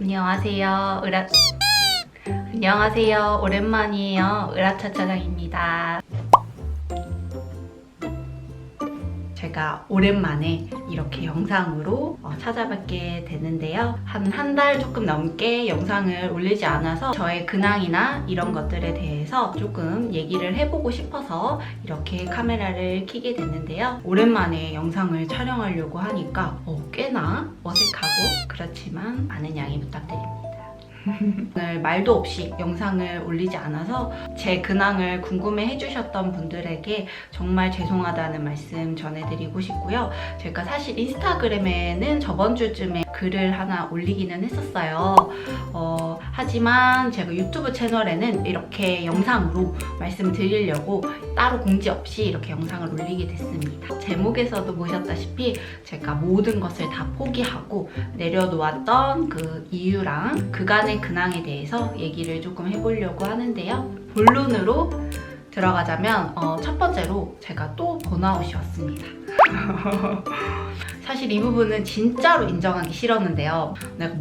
안녕하세요. 안녕하세요. 오랜만이에요. 으라차차장입니다. 제가 오랜만에 이렇게 영상으로 찾아뵙게 되는데요. 한 달 조금 넘게 영상을 올리지 않아서 저의 근황이나 이런 것들에 대해서 조금 얘기를 해보고 싶어서 이렇게 카메라를 켜게 됐는데요. 오랜만에 영상을 촬영하려고 하니까 꽤나 어색하고 그렇지만 많은 양해 부탁드립니다. 오늘 말도 없이 영상을 올리지 않아서 제 근황을 궁금해 해주셨던 분들에게 정말 죄송하다는 말씀 전해드리고 싶고요. 제가 사실 인스타그램에는 저번 주쯤에 글을 하나 올리기는 했었어요. 하지만 제가 유튜브 채널에는 이렇게 영상으로 말씀드리려고 따로 공지 없이 이렇게 영상을 올리게 됐습니다. 제목에서도 보셨다시피 제가 모든 것을 다 포기하고 내려놓았던 그 이유랑 그간의 근황에 대해서 얘기를 조금 해보려고 하는데요. 본론으로 들어가자면 첫 번째로 제가 또 번아웃이 왔습니다. 사실 이 부분은 진짜로 인정하기 싫었는데요. 내가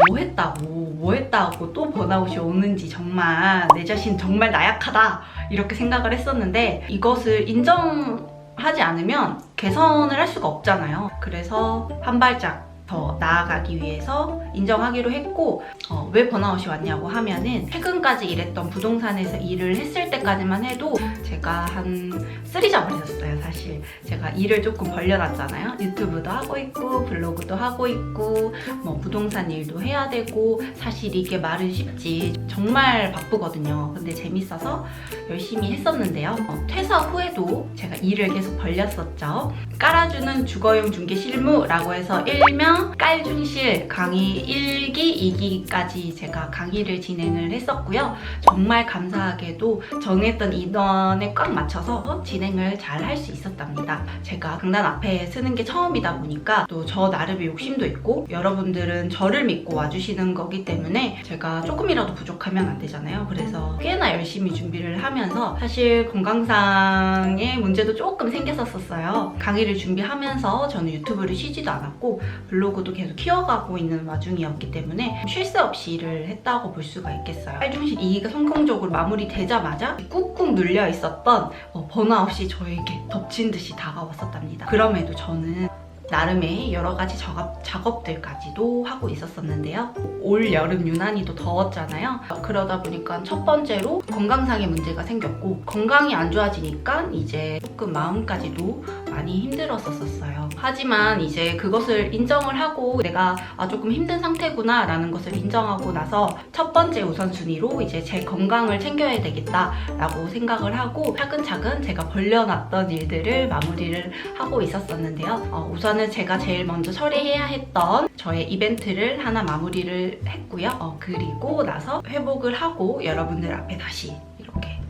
뭐 했다고 또 번아웃이 오는지 정말 내 자신 정말 나약하다 이렇게 생각을 했었는데 이것을 인정하지 않으면 개선을 할 수가 없잖아요. 그래서 한 발짝 더 나아가기 위해서 인정하기로 했고 왜 번아웃이 왔냐고 하면은 최근까지 일했던 부동산에서 일을 했을 때까지만 해도 제가 한 쓰리잡을 했었어요. 사실 제가 일을 조금 벌려놨잖아요. 유튜브도 하고 있고 블로그도 하고 있고 뭐 부동산 일도 해야 되고 사실 이게 말은 쉽지 정말 바쁘거든요. 근데 재밌어서 열심히 했었는데요. 퇴사 후에도 제가 일을 계속 벌렸었죠. 깔아주는 주거용 중개 실무라고 해서 일명 깔중실 강의 1기, 2기까지 제가 강의를 진행을 했었고요. 정말 감사하게도 정했던 인원에 꽉 맞춰서 진행을 잘 할 수 있었답니다. 제가 강단 앞에 서는 게 처음이다 보니까 또 저 나름의 욕심도 있고 여러분들은 저를 믿고 와주시는 거기 때문에 제가 조금이라도 부족하면 안 되잖아요. 그래서 꽤나 열심히 준비를 하면서 사실 건강상의 문제도 조금 생겼었어요. 강의를 준비하면서 저는 유튜브를 쉬지도 않았고 블로그도 계속 키워가고 있는 와중이었기 때문에 쉴 새 없이 일을 했다고 볼 수가 있겠어요. 깔중실 2기가 성공적으로 마무리되자마자 꾹꾹 눌려 있었던 번아웃이 저에게 덮친 듯이 다가왔었답니다. 그럼에도 저는 나름의 여러 가지 작업들까지도 하고 있었었는데요. 올 여름 유난히도 더웠잖아요. 그러다 보니까 첫 번째로 건강상의 문제가 생겼고 건강이 안 좋아지니까 이제 조금 마음까지도 많이 힘들었었어요. 하지만 이제 그것을 인정을 하고 내가 조금 힘든 상태구나 라는 것을 인정하고 나서 첫 번째 우선순위로 이제 제 건강을 챙겨야 되겠다라고 생각을 하고 차근차근 제가 벌려놨던 일들을 마무리를 하고 있었었는데요. 우선은 제가 제일 먼저 처리해야 했던 저의 이벤트를 하나 마무리를 했고요. 그리고 나서 회복을 하고 여러분들 앞에 다시 이렇게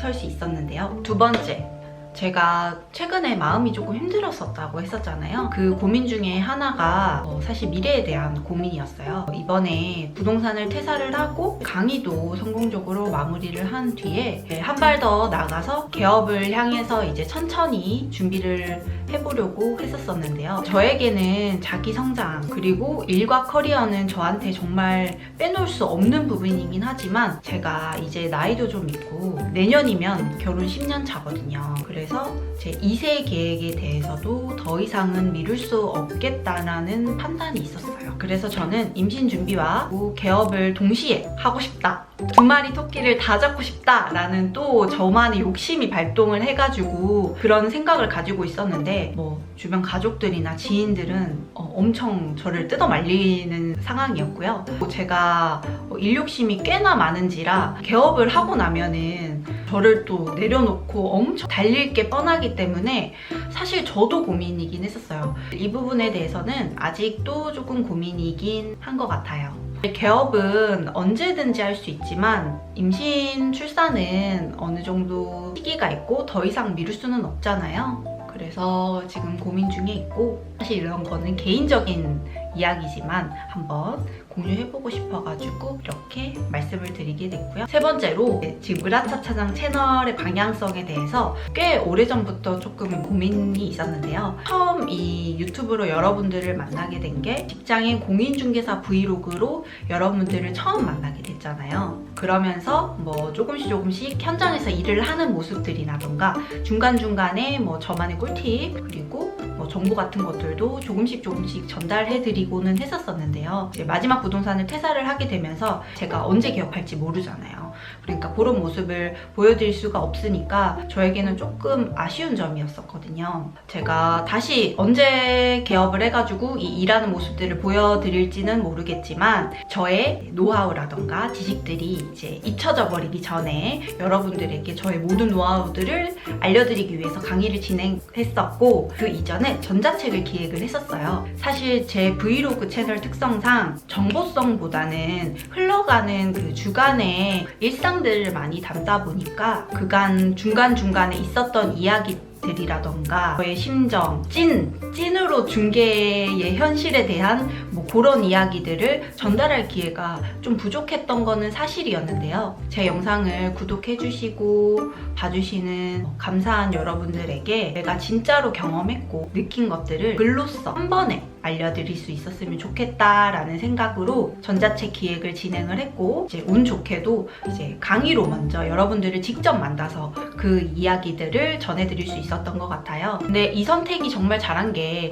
설 수 있었는데요. 두 번째, 제가 최근에 마음이 조금 힘들었었다고 했었잖아요. 그 고민 중에 하나가 사실 미래에 대한 고민이었어요. 이번에 부동산을 퇴사를 하고 강의도 성공적으로 마무리를 한 뒤에 한 발 더 나가서 개업을 향해서 이제 천천히 준비를 해보려고 했었었는데요. 저에게는 자기 성장 그리고 일과 커리어는 저한테 정말 빼놓을 수 없는 부분이긴 하지만 제가 이제 나이도 좀 있고 내년이면 결혼 10년 차거든요. 그래서 제 2세 계획에 대해서도 더 이상은 미룰 수 없겠다라는 판단이 있었어요. 그래서 저는 임신 준비와 개업을 동시에 하고 싶다. 두 마리 토끼를 다 잡고 싶다라는 또 저만의 욕심이 발동을 해가지고 그런 생각을 가지고 있었는데 주변 가족들이나 지인들은 엄청 저를 뜯어말리는 상황이었고요. 제가 일 욕심이 꽤나 많은지라 개업을 하고 나면은 저를 또 내려놓고 엄청 달릴 게 뻔하기 때문에 사실 저도 고민이긴 했었어요. 이 부분에 대해서는 아직도 조금 고민이긴 한 것 같아요. 개업은 언제든지 할 수 있지만 임신, 출산은 어느 정도 시기가 있고 더 이상 미룰 수는 없잖아요. 그래서 지금 고민 중에 있고 사실 이런 거는 개인적인 이야기지만 한번 공유해보고 싶어가지고 이렇게 말씀을 드리게 됐고요. 세 번째로 지금 으라차차장 채널의 방향성에 대해서 꽤 오래전부터 조금 고민이 있었는데요. 처음 이 유튜브로 여러분들을 만나게 된 게 직장인 공인중개사 브이로그로 여러분들을 처음 만나게 됐잖아요. 그러면서 뭐 조금씩 현장에서 일을 하는 모습들이라던가 중간중간에 뭐 저만의 꿀팁 그리고 뭐 정보 같은 것들도 조금씩 전달해드리고는 했었었는데요. 이제 마지막 부동산을 퇴사를 하게 되면서 제가 언제 개업할지 모르잖아요. 그러니까 그런 모습을 보여드릴 수가 없으니까 저에게는 조금 아쉬운 점이었었거든요. 제가 다시 언제 개업을 해가지고 이 일하는 모습들을 보여드릴지는 모르겠지만 저의 노하우라던가 지식들이 이제 잊혀져 버리기 전에 여러분들에게 저의 모든 노하우들을 알려드리기 위해서 강의를 진행했었고 그 이전에 전자책을 기획을 했었어요. 사실 제 브이로그 채널 특성상 정보성보다는 흘러가는 그 주간의 일상들을 많이 담다 보니까 그간 중간중간에 있었던 이야기들이라던가 저의 심정, 찐으로 중개의 현실에 대한 뭐 그런 이야기들을 전달할 기회가 좀 부족했던 거는 사실이었는데요. 제 영상을 구독해주시고 봐주시는 감사한 여러분들에게 내가 진짜로 경험했고 느낀 것들을 글로써 한 번에 알려드릴 수 있었으면 좋겠다라는 생각으로 전자책 기획을 진행을 했고 이제 운 좋게도 이제 강의로 먼저 여러분들을 직접 만나서 그 이야기들을 전해드릴 수 있었던 것 같아요. 근데 이 선택이 정말 잘한 게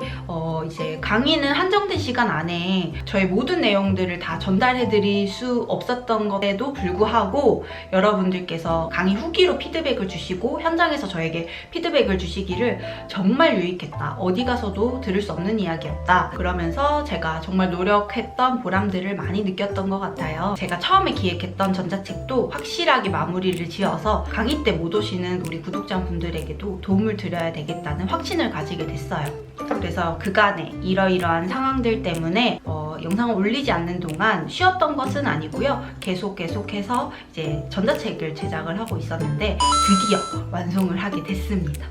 이제 강의는 한정된 시간 안에 저의 모든 내용들을 다 전달해드릴 수 없었던 것에도 불구하고 여러분들께서 강의 후기로 피드백을 주시고 현장에서 저에게 피드백을 주시기를 정말 유익했다. 어디 가서도 들을 수 없는 이야기였다. 그러면서 제가 정말 노력했던 보람들을 많이 느꼈던 것 같아요. 제가 처음에 기획했던 전자책도 확실하게 마무리를 지어서 강의 때 못 오시는 우리 구독자분들에게도 도움을 드려야 되겠다는 확신을 가지게 됐어요. 그래서 그간에 이러이러한 상황들 때문에 영상을 올리지 않는 동안 쉬었던 것은 아니고요. 계속해서 이제 전자책을 제작을 하고 있었는데 드디어 완성을 하게 됐습니다.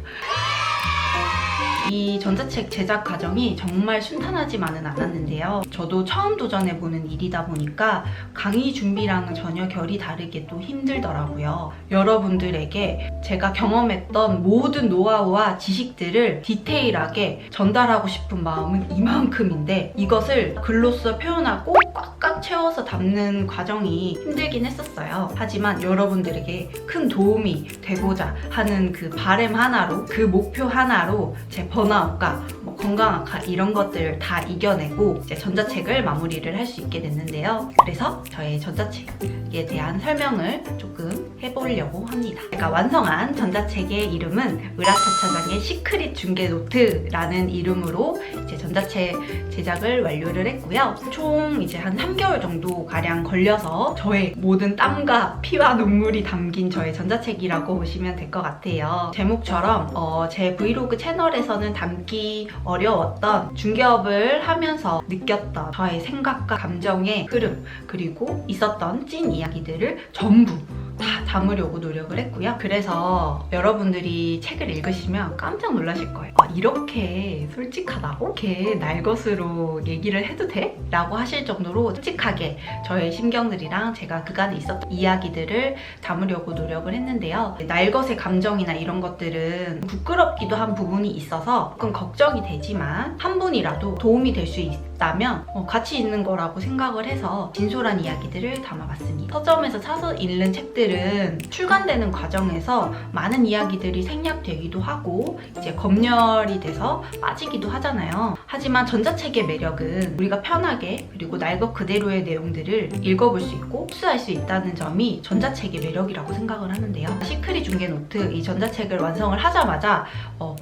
이 전자책 제작 과정이 정말 순탄하지만은 않았는데요. 저도 처음 도전해보는 일이다 보니까 강의 준비랑은 전혀 결이 다르게 또 힘들더라고요. 여러분들에게 제가 경험했던 모든 노하우와 지식들을 디테일하게 전달하고 싶은 마음은 이만큼인데 이것을 글로써 표현하고 꽉꽉 채워서 담는 과정이 힘들긴 했었어요. 하지만 여러분들에게 큰 도움이 되고자 하는 그 바람 하나로 그 목표 하나로 제 번아웃과 뭐 건강 악화 이런 것들을 다 이겨내고 이제 전자책을 마무리를 할 수 있게 됐는데요. 그래서 저의 전자책에 대한 설명을 조금 해보려고 합니다. 제가 완성한 전자책의 이름은 으라차차장의 시크릿 중개 노트라는 이름으로 이제 전자책 제작을 완료를 했고요. 총 이제 한 3개월 정도 가량 걸려서 저의 모든 땀과 피와 눈물이 담긴 저의 전자책이라고 보시면 될 것 같아요. 제목처럼 제 브이로그 채널에서는 담기 어려웠던 중개업을 하면서 느꼈던 저의 생각과 감정의 흐름 그리고 있었던 찐 이야기들을 전부 다 담으려고 노력을 했고요. 그래서 여러분들이 책을 읽으시면 깜짝 놀라실 거예요. 이렇게 솔직하다고? 이렇게 날것으로 얘기를 해도 돼? 라고 하실 정도로 솔직하게 저의 심경들이랑 제가 그간에 있었던 이야기들을 담으려고 노력을 했는데요. 날것의 감정이나 이런 것들은 부끄럽기도 한 부분이 있어서 조금 걱정이 되지만 한 분이라도 도움이 될 수 있다면 가치 있는 거라고 생각을 해서 진솔한 이야기들을 담아봤습니다. 서점에서 사서 읽는 책들은 출간되는 과정에서 많은 이야기들이 생략되기도 하고 이제 검열이 돼서 빠지기도 하잖아요. 하지만 전자책의 매력은 우리가 편하게 그리고 날 것 그대로의 내용들을 읽어볼 수 있고 흡수할 수 있다는 점이 전자책의 매력이라고 생각을 하는데요. 시크릿 중개 노트 이 전자책을 완성을 하자마자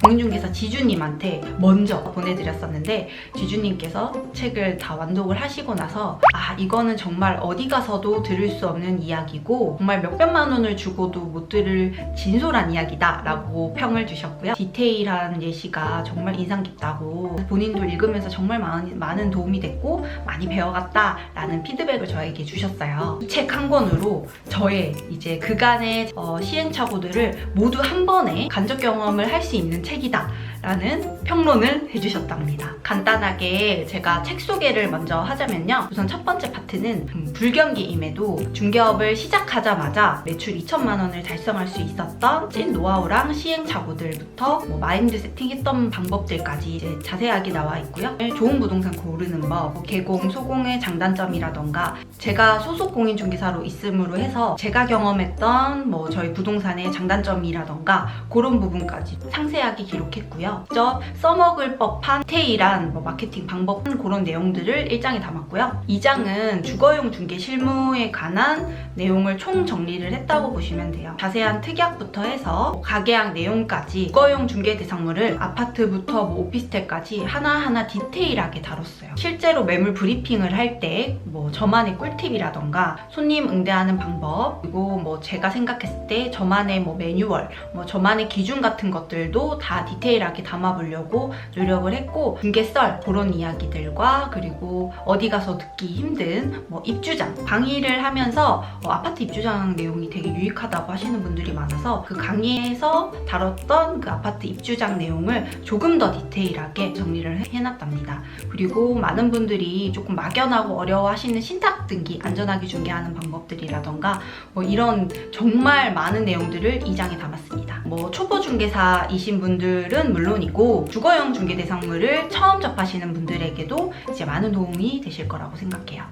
공인중개사 지주님한테 먼저 보내드렸었는데 지주님께서 책을 다 완독을 하시고 나서 이거는 정말 어디 가서도 들을 수 없는 이야기고 정말 몇백만 원을 주고도 못 들을 진솔한 이야기다 라고 평을 주셨고요. 디테일한 예시가 정말 인상 깊다고 본인도 읽으면서 정말 많은 도움이 됐고 많이 배워갔다 라는 피드백을 저에게 주셨어요. 이 책 한 권으로 저의 이제 그간의 시행착오들을 모두 한 번에 간접 경험을 할 수 있는 책이다 라는 평론을 해주셨답니다. 간단하게 제가 책 소개를 먼저 하자면요. 우선 첫 번째 파트는 불경기임에도 중개업을 시작하자마자 매출 2천만 원을 달성할 수 있었던 찐 노하우랑 시행착오들부터 마인드 세팅했던 방법들까지 이제 자세하게 나와 있고요. 좋은 부동산 고르는 법, 개공, 소공의 장단점이라던가 제가 소속 공인중개사로 있음으로 해서 제가 경험했던 저희 부동산의 장단점이라던가 그런 부분까지 상세하게 기록했고요. 직접 써먹을 법한 디테일한 마케팅 방법 그런 내용들을 1장에 담았고요. 2장은 주거용 중개 실무에 관한 내용을 총 정리를 했다고 보시면 돼요. 자세한 특약부터 해서 가계약 내용까지 주거용 중개 대상물을 아파트부터 오피스텔까지 하나하나 디테일하게 다뤘어요. 실제로 매물 브리핑을 할 때 저만의 꿀팁이라던가 손님 응대하는 방법, 그리고 제가 생각했을 때 저만의 매뉴얼, 저만의 기준 같은 것들도 다 디테일하게 담아보려고 노력을 했고, 중개썰 그런 이야기들과 그리고 어디 가서 듣기 힘든 입주장 강의를 하면서 아파트 입주장 내용이 되게 유익하다고 하시는 분들이 많아서 그 강의에서 다뤘던 그 아파트 입주장 내용을 조금 더 디테일하게 정리를 해놨답니다. 그리고 많은 분들이 조금 막연하고 어려워하시는 신탁 등기 안전하게 중개하는 방법들이라던가 이런 정말 많은 내용들을 2장에 담았습니다. 초보 중개사이신 분들은 물론이고 주거용 중개 대상물을 처음 접하시는 분들에게도 이제 많은 도움이 되실 거라고 생각해요.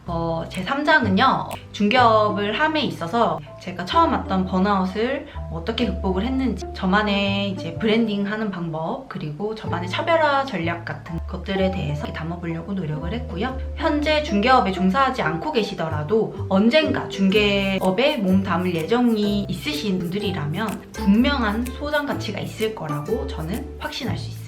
제 3장은요, 중개업을 함에 있어서 제가 처음 왔던 번아웃을 어떻게 극복을 했는지, 저만의 이제 브랜딩하는 방법, 그리고 저만의 차별화 전략 같은 것들에 대해서 담아보려고 노력을 했고요. 현재 중개업에 종사하지 않고 계시더라도 언젠가 중개업에 몸 담을 예정이 있으신 분들이라면 분명한 소장 가치가 있을 거라고 저는 확신할 수 있습니다.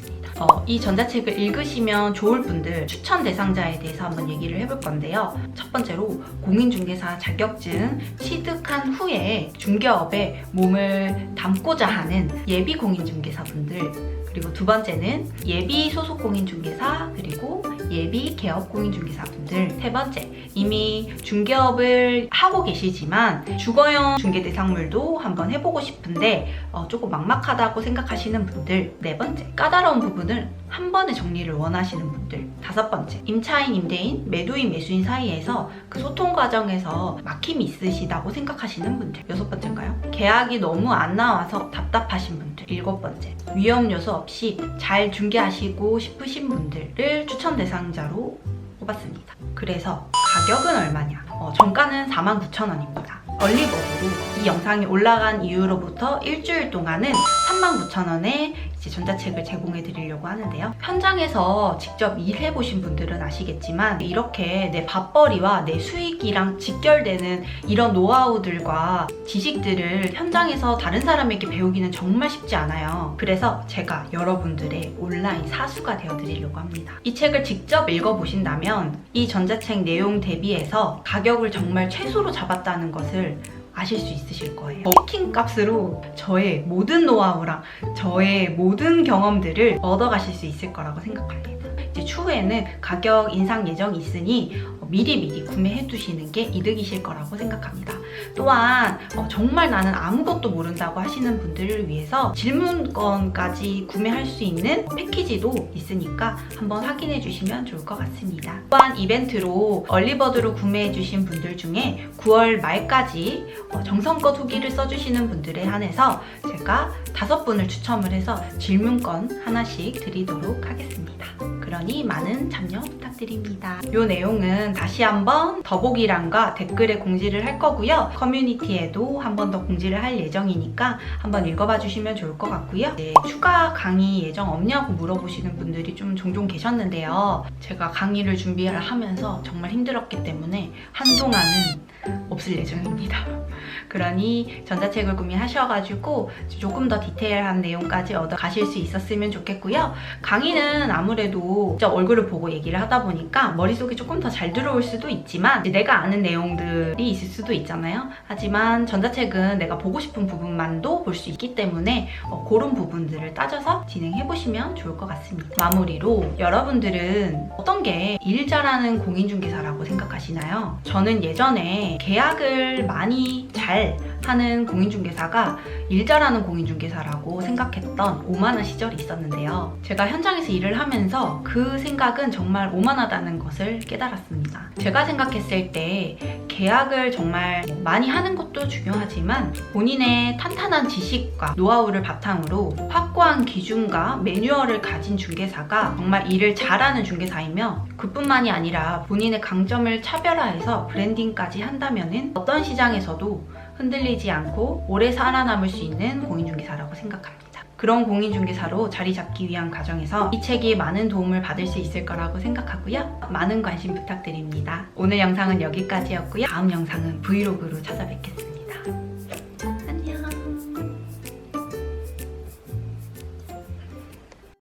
이 전자책을 읽으시면 좋을 분들 추천 대상자에 대해서 한번 얘기를 해볼 건데요. 첫 번째로 공인중개사 자격증 취득한 후에 중개업에 몸을 담고자 하는 예비 공인중개사분들, 그리고 두 번째는 예비 소속 공인중개사, 그리고 예비 개업 공인중개사분들, 세 번째 이미 중개업을 하고 계시지만 주거용 중개대상물도 한번 해보고 싶은데 조금 막막하다고 생각하시는 분들, 네 번째 까다로운 부분을 한 번에 정리를 원하시는 분들, 다섯 번째 임차인, 임대인, 매도인, 매수인 사이에서 그 소통 과정에서 막힘이 있으시다고 생각하시는 분들, 여섯 번째인가요? 계약이 너무 안 나와서 답답하신 분들, 일곱 번째 위험 요소 없이 잘 중개하시고 싶으신 분들을 추천 대상자로 뽑았습니다. 그래서 가격은 얼마냐? 정가는 49,000원입니다. 얼리버드로 이 영상이 올라간 이후로부터 일주일 동안은 39,000원에 이제 전자책을 제공해 드리려고 하는데요. 현장에서 직접 일해보신 분들은 아시겠지만 이렇게 내 밥벌이와 내 수익이랑 직결되는 이런 노하우들과 지식들을 현장에서 다른 사람에게 배우기는 정말 쉽지 않아요. 그래서 제가 여러분들의 온라인 사수가 되어 드리려고 합니다. 이 책을 직접 읽어보신다면 이 전자책 내용 대비해서 가격을 정말 최소로 잡았다는 것을 아실 수 있으실 거예요. 치킨 값으로 저의 모든 노하우랑 저의 모든 경험들을 얻어가실 수 있을 거라고 생각합니다. 이제 추후에는 가격 인상 예정이 있으니 미리 구매해 두시는 게 이득이실 거라고 생각합니다. 또한 정말 나는 아무것도 모른다고 하시는 분들을 위해서 질문권까지 구매할 수 있는 패키지도 있으니까 한번 확인해 주시면 좋을 것 같습니다. 또한 이벤트로 얼리버드로 구매해 주신 분들 중에 9월 말까지 정성껏 후기를 써주시는 분들에 한해서 제가 5분을 추첨을 해서 질문권 하나씩 드리도록 하겠습니다. 그러니 많은 참여 부탁드립니다. 이 내용은 다시 한번 더보기란과 댓글에 공지를 할 거고요. 커뮤니티에도 한 번 더 공지를 할 예정이니까 한번 읽어봐 주시면 좋을 것 같고요. 추가 강의 예정 없냐고 물어보시는 분들이 좀 종종 계셨는데요. 제가 강의를 준비를 하면서 정말 힘들었기 때문에 한동안은 없을 예정입니다. 그러니 전자책을 구매하셔가지고 조금 더 디테일한 내용까지 얻어 가실 수 있었으면 좋겠고요. 강의는 아무래도 진짜 얼굴을 보고 얘기를 하다 보니까 머릿속에 조금 더 잘 들어올 수도 있지만 내가 아는 내용들이 있을 수도 있잖아요. 하지만 전자책은 내가 보고 싶은 부분만도 볼 수 있기 때문에 그런 부분들을 따져서 진행해보시면 좋을 것 같습니다. 마무리로 여러분들은 어떤 게 일 잘하는 공인중개사라고 생각하시나요? 저는 예전에 계약을 많이 잘 하는 공인중개사가 일 잘하는 공인중개사라고 생각했던 오만한 시절이 있었는데요. 제가 현장에서 일을 하면서 그 생각은 정말 오만하다는 것을 깨달았습니다. 제가 생각했을 때 계약을 정말 많이 하는 것도 중요하지만 본인의 탄탄한 지식과 노하우를 바탕으로 확고한 기준과 매뉴얼을 가진 중개사가 정말 일을 잘하는 중개사이며 그뿐만이 아니라 본인의 강점을 차별화해서 브랜딩까지 한다면은 어떤 시장에서도 흔들리지 않고 오래 살아남을 수 있는 공인중개사라고 생각합니다. 그런 공인중개사로 자리 잡기 위한 과정에서 이 책이 많은 도움을 받을 수 있을 거라고 생각하고요. 많은 관심 부탁드립니다. 오늘 영상은 여기까지였고요. 다음 영상은 브이로그로 찾아뵙겠습니다.